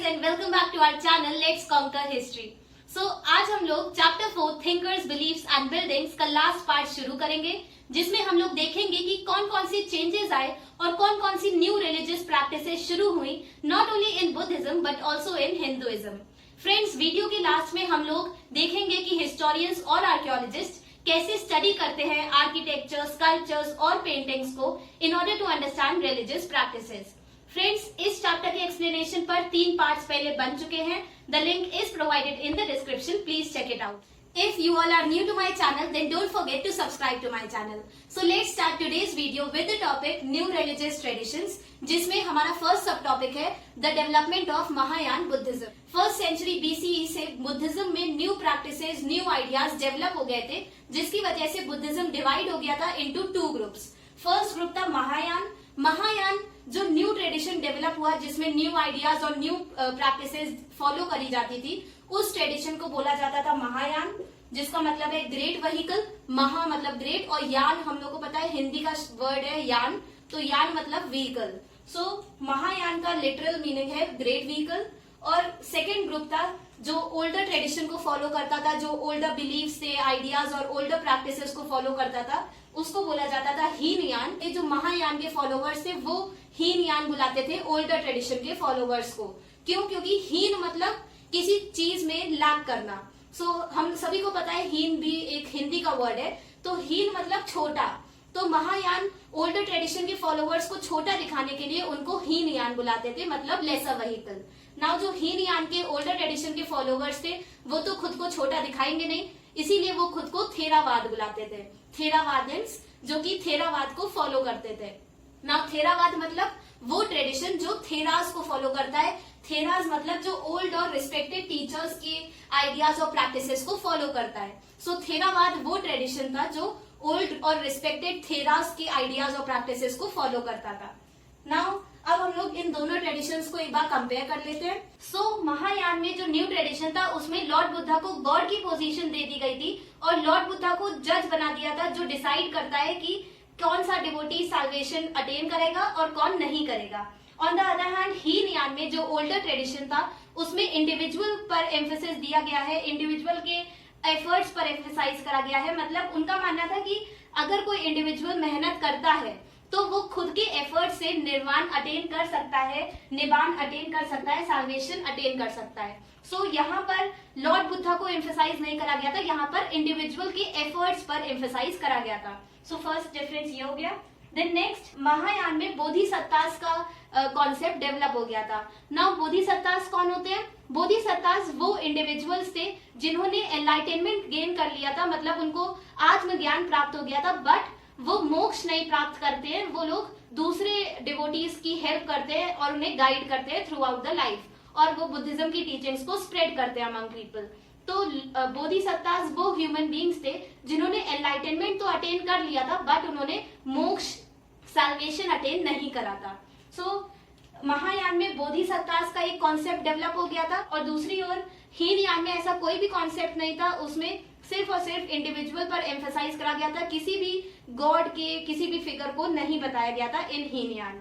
guys and welcome back to our channel Let's Conquer History. So आज हम लोग chapter 4 thinkers beliefs and buildings का last part शुरू करेंगे, जिसमें हम लोग देखेंगे कि कौन कौन सी चेंजेस आए और कौन कौन सी न्यू रिलीजियस प्रैक्टिसेस शुरू हुई, not only in Buddhism but also in Hinduism. Friends, video के लास्ट में हम लोग देखेंगे कि हिस्टोरियंस और आर्कियोलॉजिस्ट कैसे स्टडी करते हैं आर्किटेक्चर, स्कल्पचर्स और पेंटिंग्स को in order to understand religious practices. Friends, इस चैप्टर के एक्सप्लेनेशन पर 3 पार्ट्स पहले बन चुके हैं. The link is provided in the description. Please check it out. If you all are new to my channel, then don't forget to subscribe to my channel. So let's start today's video with the topic New Religious Traditions, जिसमें हमारा first सब topic है the development of Mahayana Buddhism. First century BCE से Buddhism में new practices, new ideas develop हो गए थे, जिसकी वजह से बुद्धिज्म डिवाइड हो गया था इनटू 2 ग्रुप्स. फर्स्ट ग्रुप था महायान. महायान जो न्यू ट्रेडिशन डेवलप हुआ, जिसमें न्यू आइडियाज और न्यू प्रैक्टिसेस फॉलो करी जाती थी, उस ट्रेडिशन को बोला जाता था महायान, जिसका मतलब है ग्रेट व्हीकल. महा मतलब ग्रेट और यान हम लोग को पता है हिंदी का वर्ड है यान, तो यान मतलब व्हीकल. सो महायान का लिटरल मीनिंग है ग्रेट व्हीकल. और सेकेंड ग्रुप था जो ओल्डर ट्रेडिशन को फॉलो करता था, जो ओल्डर बिलीव्स थे, आइडियाज और ओल्डर प्रैक्टिसेस को फॉलो करता था, उसको बोला जाता था हीनयान. ये जो महायान के फॉलोवर्स थे वो हीनयान बुलाते थे ओल्डर ट्रेडिशन के फॉलोवर्स को. क्यों? क्योंकि हीन मतलब किसी चीज में लैक करना. सो हम सभी को पता है हीन भी एक हिंदी का वर्ड है, तो हीन मतलब छोटा. तो महायान ओल्डर ट्रेडिशन के फॉलोवर्स को छोटा दिखाने के लिए उनको हीनयान बुलाते थे, मतलब लेसर व्हीकल. नाउ जो हीनयान के ओल्डर ट्रेडिशन के फॉलोवर्स थे वो तो खुद को छोटा दिखाएंगे नहीं, इसीलिए वो खुद को थेरावाद बुलाते थे. थेरावादियंस जो कि थेरावाद को फॉलो करते थे. नाउ थेरावाद मतलब वो ट्रेडिशन जो थेरास को फॉलो करता है. थेरास मतलब जो ओल्ड और रिस्पेक्टेड टीचर्स के आइडियाज और प्रैक्टिसेस को फॉलो करता है. सो थेरावाद वो ट्रेडिशन था जो ओल्ड और रिस्पेक्टेड थेरास के आइडियाज और प्रैक्टिसेस को फॉलो करता था. नाउ अब हम लोग इन दोनों ट्रेडिशंस को एक बार कंपेयर कर लेते हैं. सो महायान में जो न्यू ट्रेडिशन था उसमें लॉर्ड बुद्धा को गॉड की पोजीशन दे दी गई थी और लॉर्ड बुद्धा को जज बना दिया था, जो डिसाइड करता है कि कौन सा डिवोटी साल्वेशन अटेन करेगा और कौन नहीं करेगा. On the other hand Hinayana में जो ओल्डर ट्रेडिशन था उसमें इंडिविजुअल पर एम्फेसिस दिया गया है, इंडिविजुअल के एफर्ट्स पर एम्फेसाइज करा गया है. मतलब उनका मानना था कि अगर कोई इंडिविजुअल मेहनत करता है तो वो खुद के एफर्ट से निर्वाण अटेन कर सकता है, निबान अटेन कर सकता है, साल्वेशन अटेन कर सकता है. सो यहाँ पर लॉर्ड बुद्धा को एम्फेसाइज नहीं करा गया था, यहाँ पर इंडिविजुअल के एफर्ट्स पर एम्फेसाइज करा गया था. सो फर्स्ट डिफरेंस ये हो गया. देन नेक्स्ट, महायान में बोधिसत्तास का कॉन्सेप्ट डेवलप हो गया था. नाउ बोधिसत्तास कौन होते हैं? बोधिसत्तास वो इंडिविजुअल्स थे जिन्होंने एनलाइटनमेंट गेन कर लिया था, मतलब उनको आत्मज्ञान प्राप्त हो गया था, बट वो मोक्ष नहीं प्राप्त करते हैं. वो लोग दूसरे डिवोटीज की हेल्प करते हैं और उन्हें गाइड करते हैं थ्रू आउट द लाइफ, और वो बुद्धिज्म की टीचिंग्स को स्प्रेड करते हैं अमंग पीपल. तो बोधिसत्तास वो ह्यूमन बींग्स थे जिन्होंने एनलाइटनमेंट तो अटेन कर लिया था, बट उन्होंने मोक्ष साल्वेशन अटेन नहीं करा था. सो महायान में बोधिसत्तास का एक कॉन्सेप्ट डेवलप हो गया था, और दूसरी ओर हीनयान में ऐसा कोई भी कॉन्सेप्ट नहीं था. उसमें सिर्फ और सिर्फ इंडिविजुअल पर एम्फेसाइज करा गया था, किसी भी गॉड के किसी भी फिगर को नहीं बताया गया था इन हीनयान.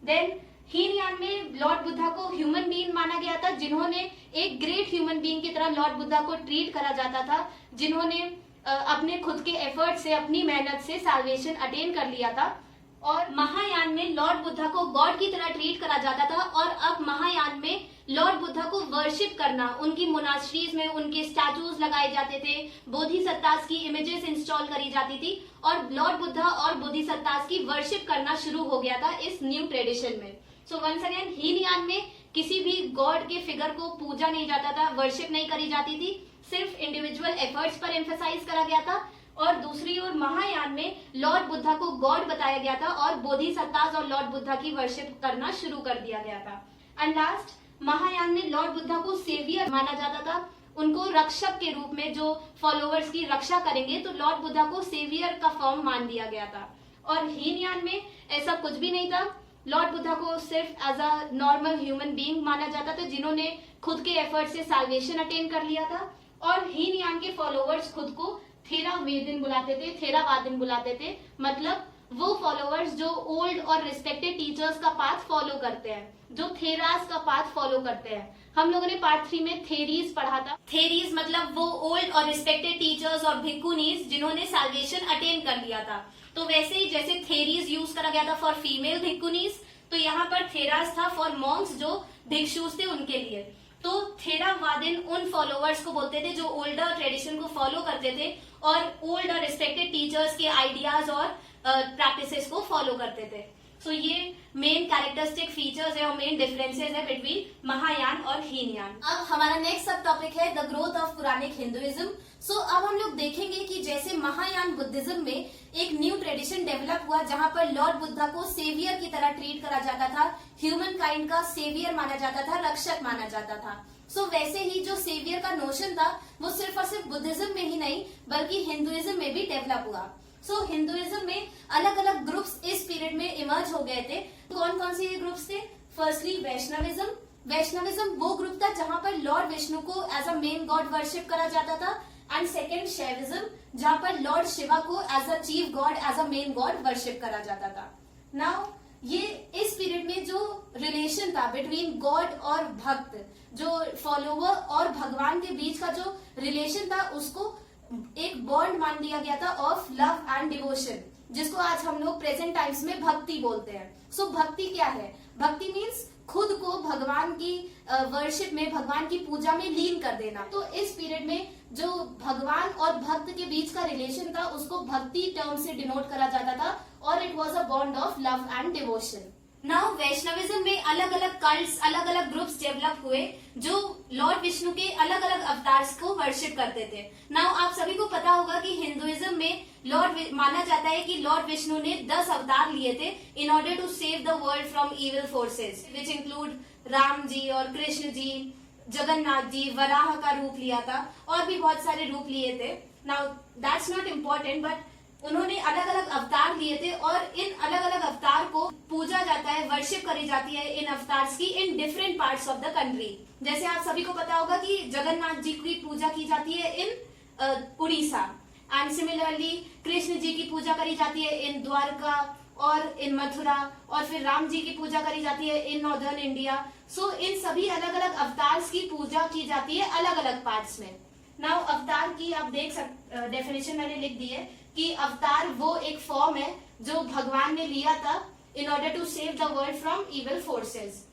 देन हीनयान में लॉर्ड बुद्धा को ह्यूमन बीइंग माना गया था, जिन्होंने एक ग्रेट ह्यूमन बीइंग की तरह लॉर्ड बुद्धा को ट्रीट करा जाता था, जिन्होंने अपने खुद के एफर्ट से, अपनी मेहनत से साल्वेशन अटेन कर लिया था. और महायान में लॉर्ड बुद्धा को गॉड की तरह ट्रीट करा जाता था, और अब महायान में लॉर्ड बुद्धा को वर्शिप करना, उनकी मोनास्ट्रीज में उनके स्टैचूज लगाए जाते थे, बोधिसत्तास की इमेजेस इंस्टॉल करी जाती थी, और लॉर्ड बुद्धा और बोधिसत्तास की वर्शिप करना शुरू हो गया था इस न्यू ट्रेडिशन में. सो वंस अगेन, हीनयान में किसी भी गॉड के फिगर को पूजा नहीं जाता था, वर्शिप नहीं करी जाती थी, सिर्फ इंडिविजुअल एफर्ट्स पर एम्फेसाइज करा गया था. और दूसरी ओर महायान में लॉर्ड बुद्धा को गॉड बताया गया था और बोधिसत्तास और लॉर्ड बुद्धा की वर्शिप करना शुरू कर दिया गया था. एंड लास्ट, महायान में लॉर्ड बुद्धा को सेवियर माना जाता था, उनको रक्षक के रूप में, जो फॉलोअर्स की रक्षा करेंगे, तो लॉर्ड बुद्धा को सेवियर का फॉर्म मान दिया गया था. और हीनयान में ऐसा कुछ भी नहीं था, लॉर्ड बुद्धा को सिर्फ as a normal human being माना जाता था, जिन्होंने खुद के एफर्ट से साल्वेशन अटेन कर लिया था. और हीनयान के फॉलोवर्स खुद को थेरावेदिन बुलाते थे, थेरावादिन बुलाते थे, मतलब वो फॉलोअर्स जो ओल्ड और रिस्पेक्टेड टीचर्स का पाथ फॉलो करते हैं, जो थेरास का पाथ फॉलो करते हैं। हम लोगों ने पार्ट 3 में थेरीज पढ़ा था। थेरीज मतलब वो ओल्ड और रिस्पेक्टेड टीचर्स और भिक्खुनीज जिन्होंने साल्वेशन अटेन कर लिया था। तो वैसे ही जैसे थेरीज यूज करा गया था फॉर फीमेल भिक्खुनीज, तो यहाँ पर थेरास था फॉर मॉन्क्स जो भिक्षुस थे उनके लिए। तो थेरावादिन उन फॉलोअर्स को बोलते थे जो ओल्डर ट्रेडिशन को फॉलो करते थे और ओल्ड और रिस्पेक्टेड टीचर्स के आइडियाज और प्रैक्टिसेस को फॉलो करते थे। सो ये मेन कैरेक्टरिस्टिक फीचर्स है और मेन डिफरेंसेस है बिटवीन महायान और हीनयान। अब हमारा नेक्स्ट सब टॉपिक है the growth of Puranic Hinduism. सो अब हम लोग देखेंगे कि जैसे महायान बुद्धिज्म में एक न्यू ट्रेडिशन डेवलप हुआ जहां पर लॉर्ड बुद्धा को सेवियर की तरह ट्रीट करा जाता था, ह्यूमन काइंड का सेवियर माना जाता था, रक्षक माना जाता था। सो वैसे ही जो सेवियर का नोशन था वो सिर्फ और सिर्फ बुद्धिज्म में ही नहीं बल्कि हिंदुइज्म में भी डेवलप हुआ। सो हिंदुइज्म में अलग अलग ग्रुप्स इस पीरियड में इमर्ज हो गए थे। कौन कौन से ये ग्रुप्स थे? फर्स्टली वैष्णविज्म। वैष्णविज्म वो ग्रुप था जहां पर लॉर्ड विष्णु को as a main god worship करा जाता था। एंड सेकेंड शैविज्म जहां पर लॉर्ड शिवा को as a chief god, as a main god worship करा जाता था। नाउ ये इस पीरियड में जो रिलेशन था बिटवीन गॉड और भक्त, जो फॉलोवर और भगवान के बीच का जो रिलेशन था उसको एक बॉन्ड मान लिया गया था ऑफ लव एंड डिवोशन, जिसको आज हम लोग प्रेजेंट टाइम्स में भक्ति बोलते हैं। सो भक्ति क्या है? भक्ति मीन्स खुद को भगवान की वर्शिप में, भगवान की पूजा में लीन कर देना। तो इस पीरियड में जो भगवान और भक्त के बीच का रिलेशन था उसको भक्ति टर्म से डिनोट करा जाता था और it was a bond of love and devotion. Now Vaishnavism में अलग अलग कल्ट्स, अलग अलग ग्रुप्स डेवलप हुए जो लॉर्ड विष्णु के अलग अलग अवतार्स को वर्शिप करते थे। नाउ आप सभी को पता होगा कि हिंदुइज्म में माना जाता है कि लॉर्ड विष्णु ने 10 अवतार लिए थे in order to save the world from evil forces, which include Ram ji और कृष्ण जी, जगन्नाथ जी, वराह का रूप लिया था और भी बहुत सारे रूप लिए थे। Now that's not important, but उन्होंने अलग अलग अवतार लिए थे और इन अलग अलग अवतार को पूजा जाता है, वर्शिप करी जाती है इन अवतार्स की in different parts of the country. जैसे आप सभी को पता होगा कि जगन्नाथ जी की पूजा की जाती है इन उड़ीसा, एंड सिमिलरली कृष्ण जी की पूजा करी जाती है इन द्वारका और इन मथुरा, और फिर राम जी की पूजा करी जाती है इन नॉर्दर्न इंडिया। सो इन सभी अलग अलग अवतार्स की पूजा की जाती है अलग अलग पार्ट्स में। नाउ अवतार की आप देख डेफिनेशन मैंने लिख दी है कि अवतार वो एक फॉर्म है जो भगवान ने लिया था in order to save the world from evil forces.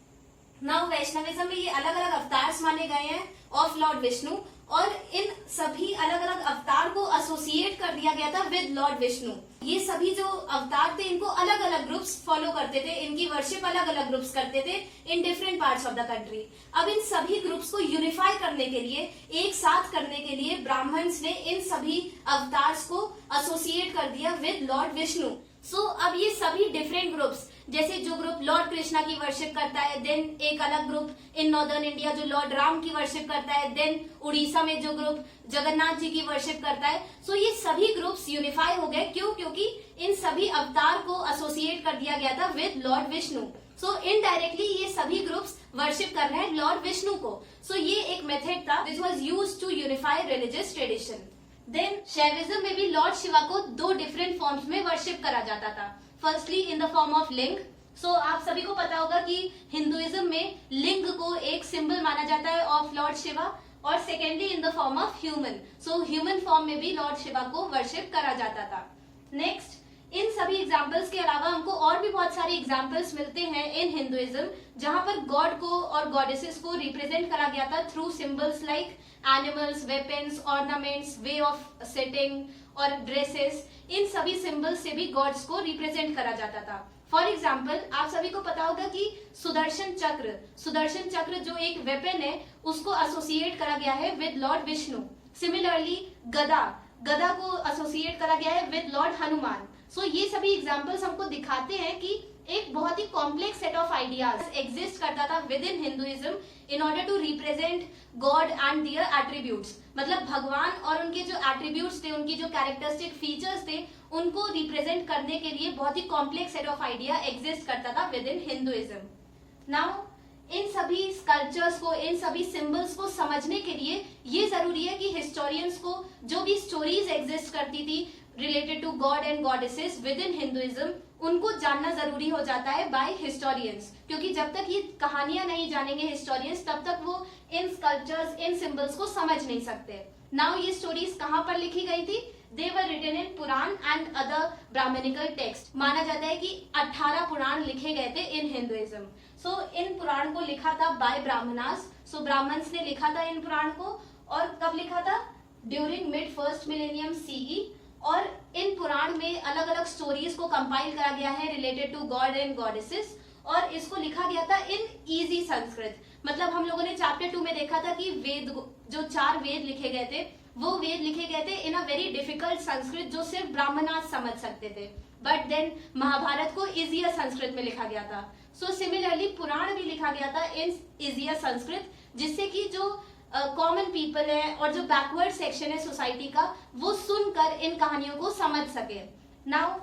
Now Vaishnavism में ये अलग अलग अवतार्स माने गए हैं ऑफ लॉर्ड विष्णु और इन सभी अलग अलग अवतार को एसोसिएट कर दिया गया था विद लॉर्ड विष्णु। ये सभी जो अवतार थे इनको अलग अलग ग्रुप्स फॉलो करते थे, इनकी वर्शिप अलग अलग ग्रुप्स करते थे in different parts of the country. अब इन सभी ग्रुप्स को यूनिफाई करने के लिए, एक साथ करने के लिए ब्राह्मण्स ने इन सभी अवतार्स को एसोसिएट कर दिया विद लॉर्ड विष्णु। सो अब ये सभी डिफरेंट ग्रुप्स, जैसे जो ग्रुप लॉर्ड कृष्णा की वर्शिप करता है, देन एक अलग ग्रुप इन नॉर्दर्न इंडिया जो लॉर्ड राम की वर्शिप करता है, देन उड़ीसा में जो ग्रुप जगन्नाथ जी की वर्शिप करता है। सो ये सभी ग्रुप्स यूनिफाई हो गए। क्यों? क्योंकि इन सभी अवतार को एसोसिएट कर दिया गया था with Lord Vishnu. So indirectly ये सभी ग्रुप्स वर्शिप कर रहे हैं लॉर्ड विष्णु को। सो ये एक मेथड था which was use to unify religious tradition. Then Shaivism में भी लॉर्ड शिवा को 2 डिफरेंट फॉर्म्स में वर्शिप करा जाता था। Firstly in the form of लिंग। सो आप सभी को पता होगा कि हिंदुइज्म में लिंग को एक सिंबल माना जाता है ऑफ लॉर्ड शिवा, और secondly in the form of human. So human form में भी लॉर्ड शिवा को वर्शिप करा जाता था। नेक्स्ट, इन सभी एग्जाम्पल्स के अलावा हमको और भी बहुत सारे एग्जाम्पल्स मिलते हैं इन हिंदुइज्म जहां पर गॉड को और गॉडेसेस को रिप्रेजेंट करा गया था through symbols like animals, weapons, ornaments, way of sitting और ड्रेसेस। इन सभी सिंबल्स से भी गॉड्स को रिप्रेजेंट करा जाता था। फॉर एग्जाम्पल, आप सभी को पता होगा कि सुदर्शन चक्र जो एक वेपन है उसको एसोसिएट करा गया है विद लॉर्ड विष्णु। सिमिलरली गदा को एसोसिएट करा गया है विद लॉर्ड हनुमान। सो ये सभी एग्जाम्पल्स हमको दिखाते हैं कि एक बहुत ही complex set of ideas exist करता था within Hinduism in order to represent God and their attributes. मतलब भगवान और उनके जो एट्रीब्यूट्स थे, उनकी जो कैरेक्टरिस्टिक फीचर्स थे, उनको रिप्रेजेंट करने के लिए बहुत ही complex set of idea exist करता था विद इन हिंदुइज्म। नाउ इन सभी स्कल्पचर्स को, इन सभी सिंबल्स को समझने के लिए ये जरूरी है कि हिस्टोरियंस को जो भी स्टोरीज एग्जिस्ट करती थी related to god and goddesses within Hinduism, उनको जानना जरूरी हो जाता है बाय हिस्टोरियंस, क्योंकि जब तक ये कहानियां नहीं जानेंगे हिस्टोरियंस तब तक वो इन स्कल्पचर्स, इन सिंबल्स को समझ नहीं सकते। नाउ ये स्टोरीज कहाँ पर लिखी गई थी? They were written in Purana and other Brahmanical text. माना जाता है कि 18 पुराण लिखे गए थे इन हिंदुइज्म। सो इन पुराण को लिखा था बाय ब्राह्मणास। सो ब्राह्मण्स ने लिखा था इन पुराण को, और कब लिखा था? During mid first millennium CE. और इन पुराण में अलग अलग स्टोरीज को कंपाइल करा गया है related to god and goddesses, और इसको लिखा गया था इन इजी संस्कृत। मतलब हम लोगों ने चैप्टर 2 में देखा था कि वेद, जो 4 वेद लिखे गए थे, वो वेद लिखे गए थे इन अ वेरी डिफिकल्ट संस्कृत जो सिर्फ ब्राह्मणास समझ सकते थे। बट देन महाभारत को इजियर संस्कृत में लिखा गया था। सो सिमिलरली पुराण भी लिखा गया था इन इजियर संस्कृत, जिससे कि जो कॉमन पीपल है और जो बैकवर्ड सेक्शन है सोसाइटी का, वो सुनकर इन कहानियों को समझ सके। नाउ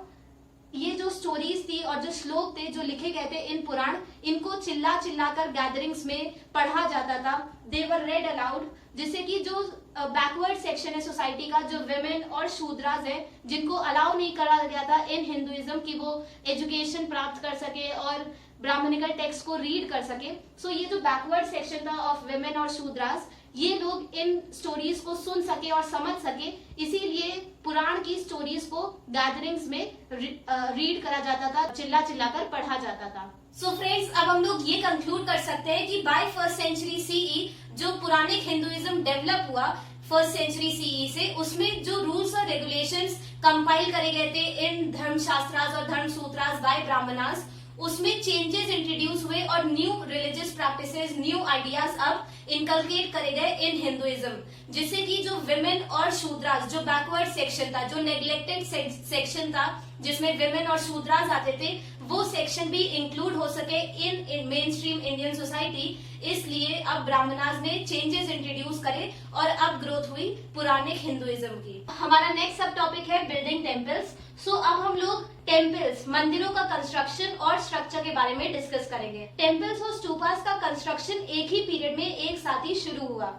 ये जो स्टोरीज थी और जो श्लोक थे जो लिखे गए थे इन पुराण, इनको चिल्ला चिल्लाकर गैदरिंग्स में पढ़ा जाता था। दे वर रेड अलाउड, जिससे कि जो बैकवर्ड सेक्शन है सोसाइटी का, जो विमेन और शूद्रास है, जिनको अलाउ नहीं करा गया था इन हिंदुइज्म कि वो एजुकेशन प्राप्त कर सके और ब्राह्मणिकल टेक्स्ट को रीड कर सके। सो ये जो बैकवर्ड सेक्शन था ऑफ विमेन और शूद्रास, ये लोग इन स्टोरीज को सुन सके और समझ सके, इसीलिए पुराण की स्टोरीज को गैदरिंग्स में रीड करा जाता था, चिल्ला चिल्लाकर पढ़ा जाता था। सो फ्रेंड्स, अब हम लोग ये कंक्लूड कर सकते हैं कि बाय फर्स्ट सेंचुरी सीई जो पुराने हिंदुइज्म डेवलप हुआ फर्स्ट सेंचुरी सीई से, उसमें जो रूल्स और रेगुलेशंस कंपाइल करे गए थे इन धर्मशास्त्रास और धर्म सूत्रास बाय ब्राह्मणास, उसमें चेंजेस इंट्रोड्यूस हुए और new religious practices, new ideas अब इनकलकेट करे गए इन हिंदुइज्म, जिससे कि जो विमेन और शूद्रास, जो बैकवर्ड सेक्शन था, जो नेग्लेक्टेड सेक्शन था, जिसमें विमेन और शूद्रास आते थे, वो सेक्शन भी इंक्लूड हो सके इन मेन स्ट्रीम इंडियन सोसाइटी। इसलिए अब ब्राह्मणास ने चेंजेस इंट्रोड्यूस करे और अब ग्रोथ हुई पुराने हिंदुइज्म की। हमारा नेक्स्ट सब टॉपिक है बिल्डिंग टेम्पल्स। सो अब हम लोग टेम्पल्स, मंदिरों का कंस्ट्रक्शन और स्ट्रक्चर के बारे में डिस्कस करेंगे। टेम्पल्स और स्तूपास का कंस्ट्रक्शन एक ही पीरियड में एक साथ ही शुरू हुआ।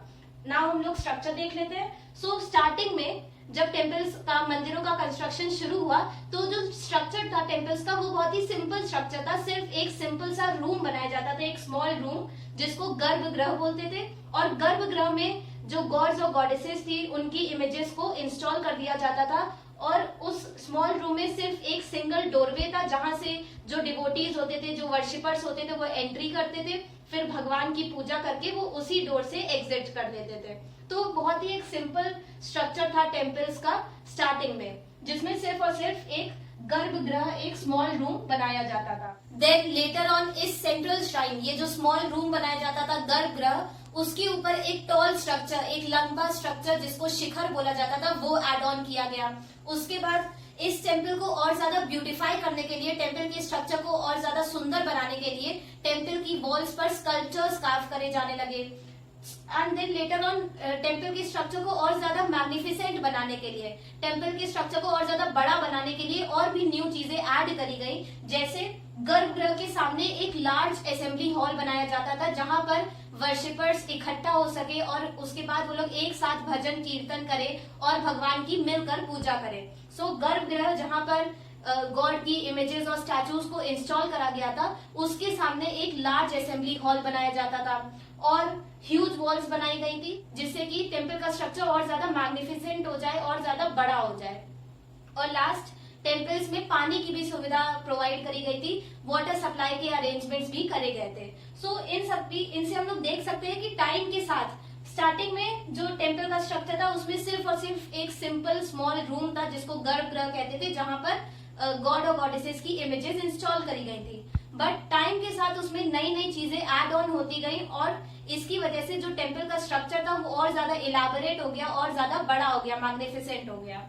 नाउ हम लोग स्ट्रक्चर देख लेते हैं। सो स्टार्टिंग में जब टेम्पल्स का, मंदिरों का कंस्ट्रक्शन शुरू हुआ, तो जो स्ट्रक्चर था टेम्पल्स का, वो बहुत ही सिंपल स्ट्रक्चर था। सिर्फ एक सिंपल सा रूम बनाया जाता था, एक स्मॉल रूम, जिसको गर्भगृह बोलते थे। और गर्भगृह में जो गॉड्स और गॉडेसेस थी, उनकी इमेजेस को इंस्टॉल कर दिया जाता था। और उस स्मॉल रूम में सिर्फ एक सिंगल डोरवे था, जहां से जो डिवोटीज होते थे, जो वर्शिपर्स होते थे, वो एंट्री करते थे, फिर भगवान की पूजा करके वो उसी डोर से एग्जिट कर देते थे। तो बहुत ही एक सिंपल स्ट्रक्चर था टेम्पल्स का स्टार्टिंग में, जिसमें सिर्फ और सिर्फ एक गर्भगृह, एक स्मॉल रूम बनाया जाता था। देन लेटर ऑन इस सेंट्रल श्राइन, ये जो स्मॉल रूम बनाया जाता था गर्भगृह, उसके ऊपर एक टॉल स्ट्रक्चर, एक लंबा स्ट्रक्चर जिसको शिखर बोला जाता था, वो एड ऑन किया गया। उसके बाद इस टेम्पल को और ज्यादा ब्यूटिफाई करने के लिए, टेम्पल के स्ट्रक्चर को और ज्यादा सुंदर बनाने के लिए टेम्पल की वॉल्स पर स्कल्पचर्स कार्व करे जाने लगे। And then later on temple के स्ट्रक्चर को और ज्यादा मैग्निफिसेंट बनाने के लिए, टेम्पल के स्ट्रक्चर को और ज्यादा बड़ा बनाने के लिए और भी न्यू चीजें ऐड करी गई। जैसे गर्भगृह के सामने एक लार्ज असेंबली हॉल बनाया जाता था, जहां पर वर्शिपर्स इकट्ठा हो सके और उसके बाद वो लोग एक साथ भजन कीर्तन करें और भगवान की मिलकर पूजा करें। सो गर्भगृह जहां पर गॉड की इमेजेस और स्टैचूज को इंस्टॉल करा गया था, उसके सामने एक लार्ज असेंबली हॉल बनाया जाता था और ह्यूज वॉल्स बनाई गई थी, जिससे कि टेम्पल का स्ट्रक्चर और ज्यादा मैग्निफिसेंट हो जाए और ज्यादा बड़ा हो जाए। और लास्ट, टेम्पल्स में पानी की भी सुविधा प्रोवाइड करी गई थी, वाटर सप्लाई के अरेंजमेंट्स भी करे गए थे। सो इनसे हम लोग देख सकते हैं कि टाइम के साथ स्टार्टिंग में जो टेम्पल का स्ट्रक्चर था, उसमें सिर्फ और सिर्फ एक सिंपल स्मॉल रूम था, जिसको गर्भगृह कहते थे, जहां पर गॉड और गॉडेसेस की इमेजेस इंस्टॉल करी गई थी। बट टाइम के साथ उसमें नई नई चीजें ऐड ऑन होती गई और इसकी वजह से जो टेम्पल का स्ट्रक्चर था वो और ज्यादा इलाबोरेट हो गया और ज्यादा बड़ा हो गया, मैग्निफिसेंट हो गया।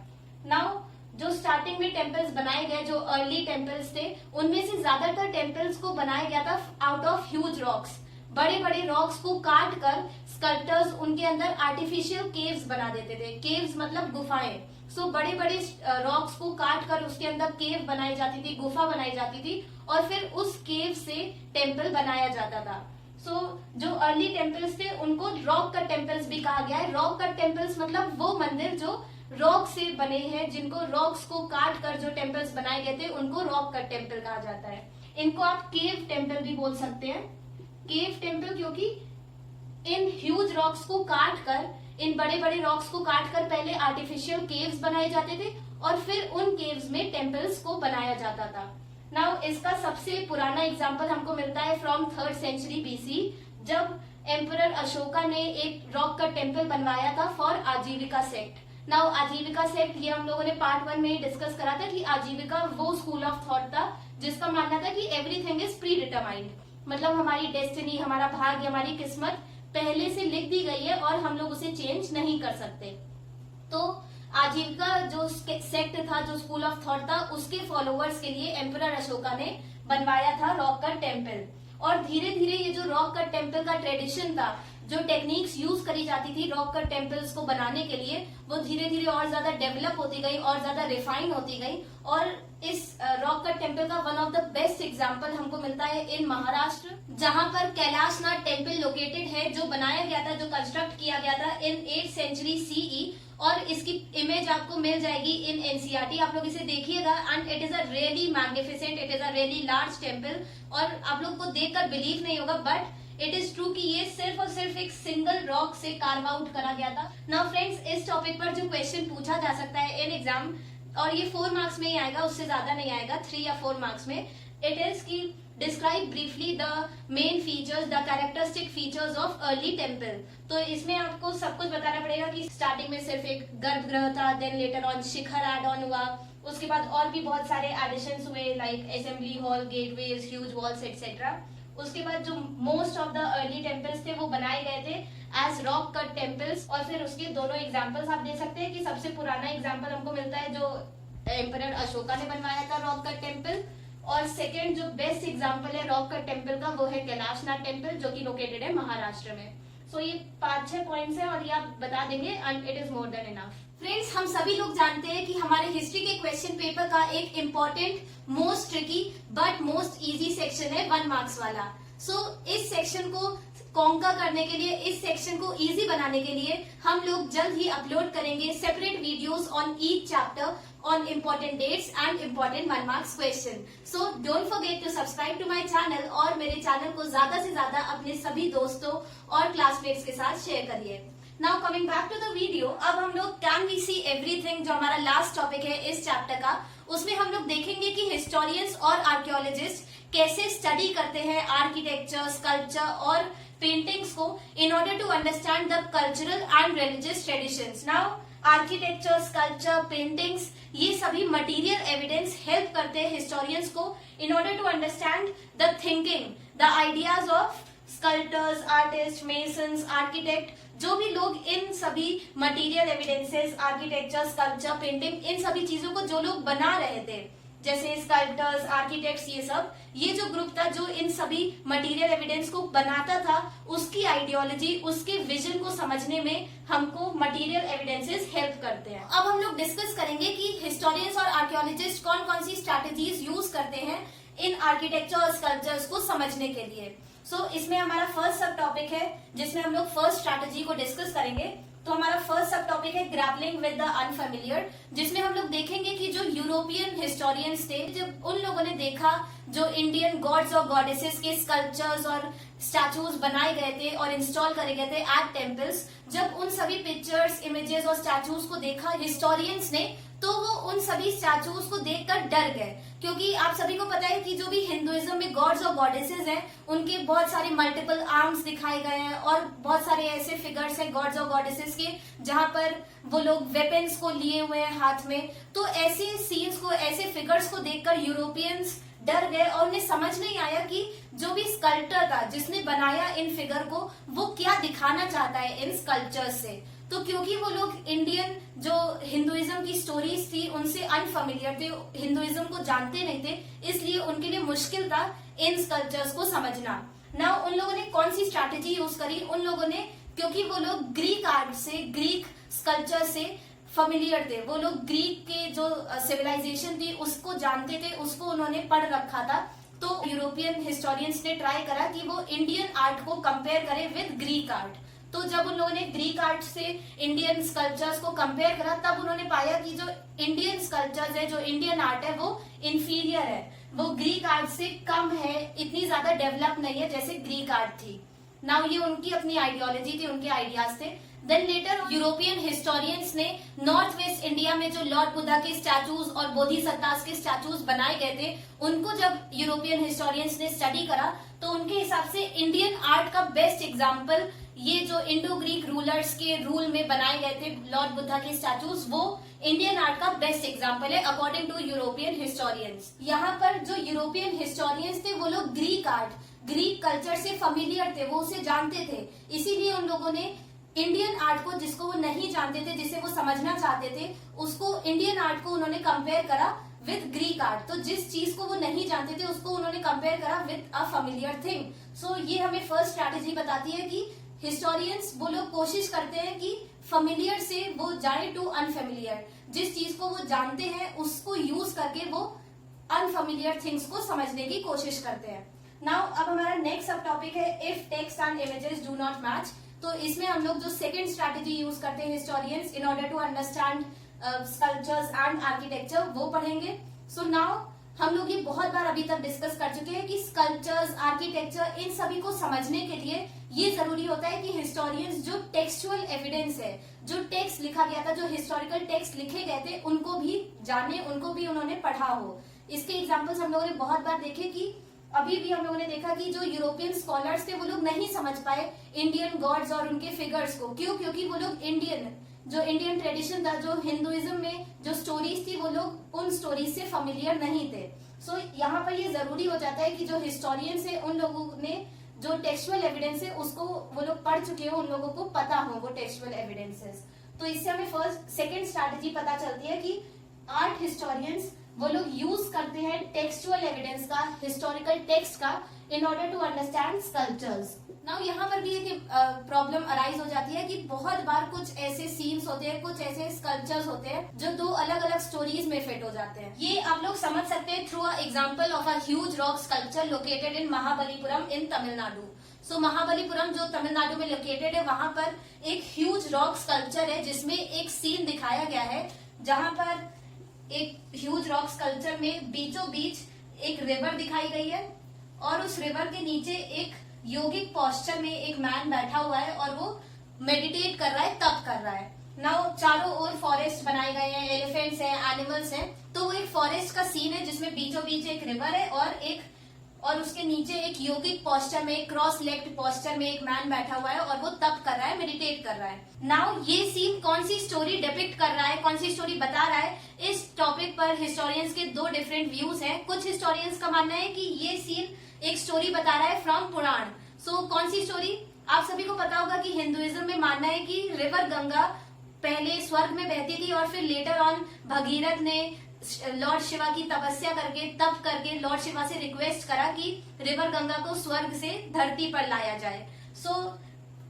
नाउ जो स्टार्टिंग में टेम्पल्स बनाए गए, जो अर्ली टेम्पल्स थे, उनमें से ज्यादातर टेम्पल्स को बनाया गया था आउट ऑफ ह्यूज रॉक्स। बड़े बड़े रॉक्स को काट कर स्कल्प्टर्स उनके अंदर आर्टिफिशियल केव्स बना देते थे। केव्स मतलब गुफाएं। सो बड़े बड़े रॉक्स को काट कर उसके अंदर केव बनाई जाती थी, गुफा बनाई जाती थी और फिर उस केव से टेम्पल बनाया जाता था। सो जो अर्ली टेम्पल्स थे उनको रॉक कट टेम्पल्स भी कहा गया है। रॉक कट टेम्पल्स मतलब वो मंदिर जो रॉक से बने हैं, जिनको रॉक्स को काट कर जो टेम्पल्स बनाए गए थे उनको रॉक कट टेम्पल कहा जाता है। इनको आप केव टेम्पल भी बोल सकते हैं। केव टेम्पल क्योंकि इन ह्यूज रॉक्स को काट कर, इन बड़े बड़े रॉक्स को काट कर पहले आर्टिफिशियल केव्स बनाए जाते थे और फिर उन केव्स में टेम्पल्स को बनाया जाता था। नाउ इसका सबसे पुराना एग्जाम्पल हमको मिलता है फ्रॉम 3rd सेंचुरी बीसी, जब एम्परर अशोका ने एक रॉक का टेम्पल बनवाया था फॉर आजीविका सेक्ट। नाउ आजीविका सेक्ट ये हम लोगों ने पार्ट 1 में डिस्कस करा था कि आजीविका वो स्कूल ऑफ थॉट था जिसका मानना था कि एवरीथिंग इज प्री डिटरमाइंड, मतलब हमारी डेस्टिनी, हमारा भाग्य, हमारी किस्मत पहले से लिख दी गई है और हम लोग उसे चेंज नहीं कर सकते। तो आजीविका जो सेक्ट था, जो स्कूल ऑफ थॉट था, उसके फॉलोअर्स के लिए एम्परर अशोका ने बनवाया था रॉक कट टेम्पल। और धीरे धीरे ये जो रॉक कट टेम्पल का ट्रेडिशन था, जो टेक्निक्स यूज करी जाती थी रॉक कट टेम्पल्स को बनाने के लिए, वो धीरे धीरे और ज्यादा डेवलप होती गई और ज्यादा रिफाइन होती गई। और इस रॉक कट टेम्पल का one of the best example हमको मिलता है इन महाराष्ट्र, जहां पर कैलाशनाथ टेम्पल लोकेटेड है, जो बनाया गया था, जो कंस्ट्रक्ट किया गया था इन 8th सेंचुरी सीई। और इसकी इमेज आपको मिल जाएगी इन एनसीईआरटी, आप लोग इसे देखिएगा। And it is a really magnificent, it is a really large temple. और आप लोग को देखकर बिलीव नहीं होगा, बट इट इज ट्रू कि ये सिर्फ और सिर्फ एक सिंगल रॉक से कार्व आउट करा गया था। नाउ फ्रेंड्स, इस टॉपिक पर जो क्वेश्चन पूछा जा सकता है इन एग्जाम, और ये 4 मार्क्स में ही आएगा, उससे ज्यादा नहीं आएगा, 3 या 4 मार्क्स में, इट इज की describe briefly the main features, the characteristic features of early temple. तो इसमें आपको सब कुछ बताना पड़ेगा कि स्टार्टिंग में सिर्फ एक गर्भगृह था, then later on shikhara add on हुआ, उसके बाद और भी बहुत सारे एडिशंस हुए like assembly hall, gateways, huge walls etcetera. उसके बाद जो most of the early temples थे वो बनाए गए थे एज रॉक कट टेम्पल्स। और फिर उसके दोनों एग्जाम्पल्स आप दे सकते हैं कि सबसे पुराना एग्जाम्पल हमको मिलता है जो एम्परर अशोका ने बनवाया था रॉक कट टेम्पल, और सेकेंड जो बेस्ट एग्जाम्पल है रॉक कट टेम्पल का वो है कैलाशनाथ टेम्पल, जो कि लोकेटेड है महाराष्ट्र में। सो ये 5-6 पॉइंट्स हैं और ये आप बता देंगे and it is more than enough. Friends, हम सभी लोग जानते हैं कि हमारे हिस्ट्री के क्वेश्चन पेपर का एक important, most tricky but most easy section है 1 मार्क्स वाला। इस सेक्शन को कॉन्कर करने के लिए, इस सेक्शन को इजी बनाने के लिए हम लोग जल्द ही अपलोड करेंगे separate videos on each chapter on important dates and important 1 marks question. So don't forget to subscribe to my channel और मेरे चैनल को ज्यादा से ज्यादा अपने सभी दोस्तों और क्लासमेट्स के साथ शेयर करिए। Now coming back to the video, अब हम लोग Can We See Everything, जो हमारा लास्ट टॉपिक है इस चैप्टर का, उसमें हम लोग देखेंगे कि हिस्टोरियंस और आर्कियोलॉजिस्ट कैसे स्टडी करते हैं आर्किटेक्चर, स्कल्पचर और पेंटिंग्स को in order to understand the cultural and religious traditions. Now architecture, sculpture, paintings, ये सभी मटेरियल एविडेंस हेल्प करते हैं हिस्टोरियंस को in order to understand the thinking, the ideas of sculptors, artist, masons, architect. जो भी लोग इन सभी material evidences, architecture, sculpture, painting, इन सभी चीजों को जो लोग बना रहे थे, जैसे स्कल्पटर्स, आर्किटेक्ट्स, ये जो ग्रुप था जो इन सभी मटेरियल एविडेंस को बनाता था, उसकी आइडियोलॉजी, उसके विजन को समझने में हमको मटेरियल एविडेंसेस हेल्प करते हैं। अब हम लोग डिस्कस करेंगे कि हिस्टोरियंस और आर्कियोलॉजिस्ट कौन कौन सी स्ट्रैटेजीज यूज करते हैं इन आर्किटेक्चर और स्कल्पचर्स को समझने के लिए। इसमें हमारा फर्स्ट सब टॉपिक है जिसमें हम लोग फर्स्ट स्ट्रैटेजी को डिस्कस करेंगे। तो हमारा फर्स्ट सब टॉपिक है ग्रैपलिंग विद द अनफेमिलियर, जिसमें हम लोग देखेंगे कि जो यूरोपियन हिस्टोरियंस थे, जब उन लोगों ने देखा जो इंडियन गॉड्स और गॉडेसेस के स्कल्पचर्स और स्टैचूज बनाए गए थे और इंस्टॉल करे गए थे एट टेम्पल्स, जब उन सभी पिक्चर्स, इमेजेस और स्टैचूज को देखा हिस्टोरियंस ने, तो वो उन सभी स्टैचूज को देखकर डर गए। क्योंकि आप सभी को पता है कि जो भी हिंदुइज्म में गॉड्स और गॉडेसेस हैं, उनके बहुत सारे मल्टीपल आर्म्स दिखाए गए हैं और बहुत सारे ऐसे फिगर्स हैं गॉड्स और गॉडेसेस के जहां पर वो लोग वेपन्स को लिए हुए हैं हाथ में। तो ऐसे सीन्स को, ऐसे फिगर्स को देखकर यूरोपियंस डर गए और उन्हें समझ नहीं आया कि जो भी स्कल्पटर था जिसने बनाया इन फिगर को, वो क्या दिखाना चाहता है इन स्कल्पचर से। तो क्योंकि वो लोग इंडियन जो हिंदुइज्म की स्टोरीज थी उनसे अनफेमिलियर थे, हिंदुइज्म को जानते नहीं थे, इसलिए उनके लिए मुश्किल था इन स्कल्पचर्स को समझना। ना उन लोगों ने कौन सी स्ट्रैटेजी यूज करी, उन लोगों ने, क्योंकि वो लोग ग्रीक आर्ट से, ग्रीक स्कल्पचर से फेमिलियर थे, वो लोग ग्रीक के जो सिविलाइजेशन थी उसको जानते थे, उसको उन्होंने पढ़ रखा था। तो यूरोपियन हिस्टोरियंस ने ट्राई करा कि वो इंडियन आर्ट को कंपेयर करे विद ग्रीक आर्ट। तो जब उन लोगों ने ग्रीक आर्ट से इंडियन स्कल्पचर्स को कंपेयर करा, तब उन्होंने पाया कि जो इंडियन स्कल्पचर्स है, जो इंडियन आर्ट है, वो इंफीरियर है, वो ग्रीक आर्ट से कम है, इतनी ज्यादा डेवलप नहीं है जैसे ग्रीक आर्ट थी। नाउ ये उनकी अपनी आइडियोलॉजी थी, उनके आइडियाज थे। देन लेटर यूरोपियन हिस्टोरियंस ने नॉर्थ वेस्ट इंडिया में जो लॉर्ड बुद्धा के स्टैचूज और बोधिसत्तास के स्टैचूज बनाए गए थे, उनको जब यूरोपियन हिस्टोरियंस ने स्टडी करा तो उनके हिसाब से इंडियन आर्ट का बेस्ट एग्जाम्पल ये जो इंडो ग्रीक रूलर्स के रूल में बनाए गए थे लॉर्ड बुद्धा के स्टैचूज, वो इंडियन आर्ट का बेस्ट एग्जाम्पल है अकॉर्डिंग टू यूरोपियन हिस्टोरियंस। यहाँ पर जो यूरोपियन हिस्टोरियंस थे वो लोग ग्रीक आर्ट, ग्रीक कल्चर से फेमिलियर थे, वो उसे जानते थे, इसीलिए उन लोगों ने इंडियन आर्ट को, जिसको वो नहीं जानते थे, जिसे वो समझना चाहते थे, उसको इंडियन आर्ट को उन्होंने कंपेयर करा विद ग्रीक आर्ट। तो जिस चीज को वो नहीं जानते थे उसको उन्होंने कंपेयर करा विद अ फेमिलियर थिंग। सो ये हमें फर्स्ट स्ट्रैटेजी बताती है कि हिस्टोरियंस वो लोग कोशिश करते हैं कि फेमिलियर से वो जाए टू अनफेमिलियर, जिस चीज को वो जानते हैं उसको यूज करके वो अनफेमिलियर थिंग्स को समझने की कोशिश करते हैं। नाउ अब हमारा नेक्स्ट सब टॉपिक है if text and images do not match. तो इसमें हम लोग जो सेकेंड स्ट्रैटेजी यूज करते हैं historians in order to understand sculptures and architecture, वो पढ़ेंगे। सो नाउ हम लोग ये बहुत बार अभी तक डिस्कस कर चुके हैं कि स्कल्पचर्स, आर्किटेक्चर, इन सभी को समझने के लिए ये जरूरी होता है कि हिस्टोरियंस जो टेक्सचुअल एविडेंस है, जो टेक्स्ट लिखा गया था, जो हिस्टोरिकल टेक्स्ट लिखे गए थे, उनको भी जाने, उनको भी उन्होंने पढ़ा हो। इसके एग्जाम्पल्स हम लोगों ने बहुत बार देखे कि अभी भी हम लोगों ने देखा कि जो यूरोपियन स्कॉलर्स थे वो लोग नहीं समझ पाए इंडियन गॉड्स और उनके फिगर्स को। क्यों? क्योंकि वो लोग जो इंडियन ट्रेडिशन था, जो हिंदुइज्म में जो स्टोरीज थी, वो लोग उन स्टोरीज से फेमिलियर नहीं थे। सो यहाँ पर ये जरूरी हो जाता है कि जो हिस्टोरियंस है उन लोगों ने जो टेक्सचुअल एविडेंस है उसको वो लोग पढ़ चुके हो, उन लोगों को पता हो वो टेक्सचुअल एविडेंसेस। तो इससे हमें सेकेंड स्ट्रैटेजी पता चलती है कि आर्ट हिस्टोरियंस वो लोग यूज करते हैं टेक्सचुअल एविडेंस का, हिस्टोरिकल टेक्स्ट का, in order to understand sculptures. Now यहाँ पर भी एक प्रॉब्लम अराइज हो जाती है कि बहुत बार कुछ ऐसे सीन्स होते हैं, कुछ ऐसे स्कल्पचर्स होते हैं जो दो अलग अलग स्टोरीज में फिट हो जाते हैं। ये आप लोग समझ सकते हैं through a example of a huge rock sculpture located in Mahabalipuram in Tamil Nadu. So Mahabalipuram जो तमिलनाडु में लोकेटेड है, वहां पर एक ह्यूज रॉक स्कल्पचर है जिसमें एक सीन दिखाया गया है जहां पर एक ह्यूज रॉक स्कल्पचर में बीचों बीच एक रिवर दिखाई गई है और उस रिवर के नीचे एक योगिक पोस्चर में एक मैन बैठा हुआ है और वो मेडिटेट कर रहा है, तप कर रहा है। नाउ चारों ओर फॉरेस्ट बनाए गए हैं, एलिफेंट्स हैं, एनिमल्स हैं। तो वो एक फॉरेस्ट का सीन है जिसमें बीचों बीच एक रिवर है और उसके नीचे एक योगिक पोस्चर में, क्रॉस लेग्ड पोस्चर में एक मैन बैठा हुआ है और वो तप कर रहा है, मेडिटेट कर रहा है। नाउ ये सीन कौन सी स्टोरी डिपिक्ट कर रहा है, कौन सी स्टोरी बता रहा है, इस टॉपिक पर हिस्टोरियंस के दो डिफरेंट व्यूज हैं। कुछ हिस्टोरियंस का मानना है कि ये सीन एक स्टोरी बता रहा है फ्रॉम पुराण। सो कौन सी स्टोरी? आप सभी को पता होगा कि हिंदुइज्म में मानना है कि रिवर गंगा पहले स्वर्ग में बहती थी और फिर लेटर ऑन भगीरथ ने लॉर्ड शिवा की तपस्या करके, तप करके लॉर्ड शिवा से रिक्वेस्ट करा कि रिवर गंगा को स्वर्ग से धरती पर लाया जाए। सो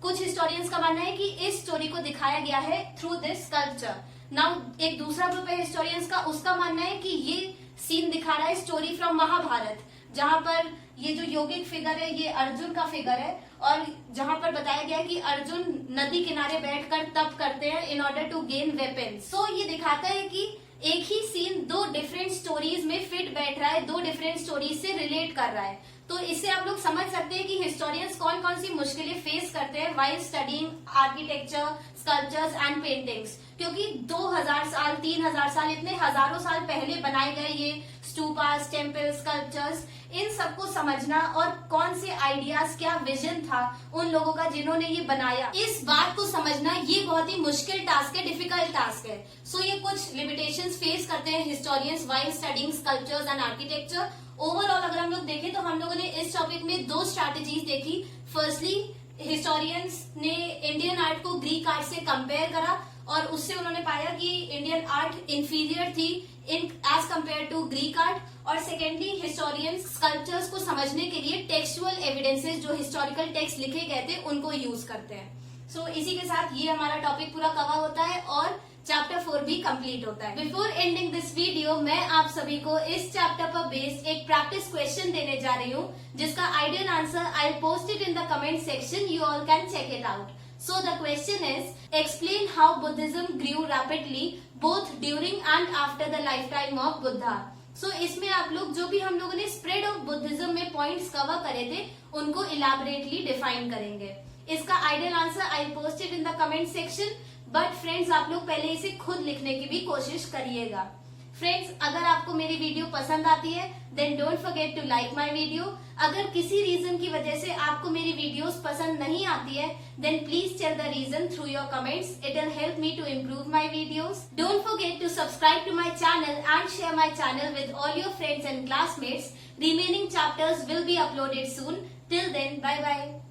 कुछ हिस्टोरियंस का मानना है कि इस स्टोरी को दिखाया गया है थ्रू दिस स्कल्पचर। नाउ एक दूसरा ग्रुप है हिस्टोरियंस का, उसका मानना है कि ये सीन दिखा रहा है स्टोरी फ्रॉम महाभारत, जहां पर ये जो योगिक फिगर है ये अर्जुन का फिगर है और जहां पर बताया गया है कि अर्जुन नदी किनारे बैठकर तप करते हैं in order to gain weapon. So ये दिखाता है कि एक ही सीन दो डिफरेंट स्टोरीज में फिट बैठ रहा है, दो डिफरेंट स्टोरीज से रिलेट कर रहा है। तो इससे आप लोग समझ सकते हैं कि हिस्टोरियंस कौन कौन सी मुश्किलें फेस करते हैं while studying architecture, sculptures and paintings, क्योंकि 2000 साल, 3000 साल, इतने हजारों साल पहले बनाए गए ये स्टूपास, टेम्पल, स्कल्पचर्स, इन सबको समझना और कौन से आइडियाज, क्या विजन था उन लोगों का जिन्होंने ये बनाया, इस बात को समझना ये बहुत ही मुश्किल टास्क है, डिफिकल्ट टास्क है। सो ये कुछ लिमिटेशंस फेस करते हैं historians while studying sculptures and architecture. Overall अगर हम लोग देखें तो हम लोगों ने इस टॉपिक में दो स्ट्रैटेजीज देखी। फर्स्टली हिस्टोरियंस ने इंडियन आर्ट को ग्रीक आर्ट से कंपेयर करा और उससे उन्होंने पाया कि इंडियन आर्ट इंफीरियर थी as compare to Greek art. और सेकेंडली हिस्टोरियंस स्कल्पचर्स को समझने के लिए टेक्सचुअल एविडेंसेस, जो हिस्टोरिकल टेक्स्ट लिखे गए थे, उनको यूज करते हैं। सो इसी के साथ ये हमारा टॉपिक पूरा कवर होता है और चैप्टर 4 भी कंप्लीट होता है। बिफोर एंडिंग दिस वीडियो मैं आप सभी को इस चैप्टर पर बेस्ड एक प्रैक्टिस क्वेश्चन देने जा रही हूँ जिसका ideal answer I post it in the comment section, you all can check it out. So the question is, explain how Buddhism grew rapidly both during and after the lifetime of Buddha. So इसमें आप लोग जो भी हम लोगों ने spread of Buddhism में points cover करे थे उनको इलाबरेटली डिफाइन करेंगे. इसका ideal answer I posted in the comment section. But friends आप लोग पहले इसे खुद लिखने की भी कोशिश करिएगा. फ्रेंड्स अगर आपको मेरी वीडियो पसंद आती है then don't forget to like my video. अगर किसी रीजन की वजह से आपको मेरी वीडियोस पसंद नहीं आती है then please tell the reason through your comments. It will help me to improve my videos. Don't forget to subscribe to my channel and share my channel with all your friends and classmates. Remaining chapters will be uploaded soon. Till then, bye bye.